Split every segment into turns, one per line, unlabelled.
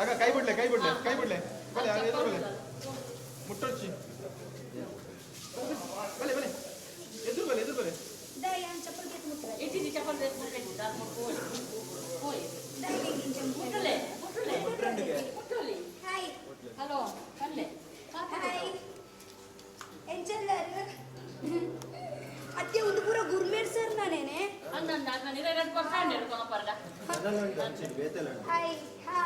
ಆಗ ಕೈ ಬಿಡ್ಲೆ ಕೈ ಬಿಡ್ಲೆ ಕೈ ಬಿಡ್ಲೆ ಬಲೆ ಎದುರು ಬಲೆ ಮುಟ್ಟೊಚ್ಚಿ ಬಲೆ ಬಲೆ ಎದುರು ಬಲೆ ಎದುರು ಬಲೆ
dai yang cepat dia muter
Ini di cepat dia muter di dalam koi. Koi.
dai yang jam
Muter le.
hai
Halo, kan le.
hai encelar ಅತ್ತೆ ಒಂದು ಪೂರ ಗುರ್ಮೇರ್ sir ನಾನೇನೆ
Anda kan ini kan persen dari kono parda.
hai ha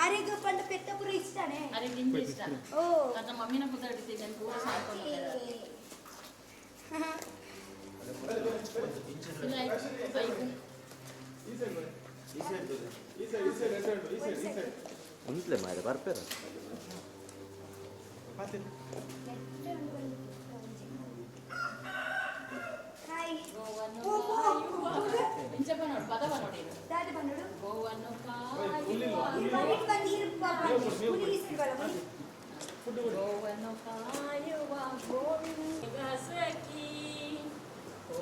ಅರೆಗ ಪಂಡ ಪೆತ್ತ ಪೂರ ಇಷ್ಟನೇ
Ada ginji ista.
ಓ
Karena mami nak putar di sini pura saya kono ada. Ilai, baik.
ಉಂಟ್ಲೆ ಮಾರೆ ಬರ್ಪೇರ
hai
Gowanu
oh
kayu. Inca panor, pada panor ini.
ದಾದ ಬಂದಡು
Gowanu kayu.
Byte ಬಂದಿರ ಪಾಪ ಪುಲಿಸ್ ಬಲ
Gowanu kayu wa gowinu gaseki.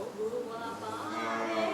Ogu wa pare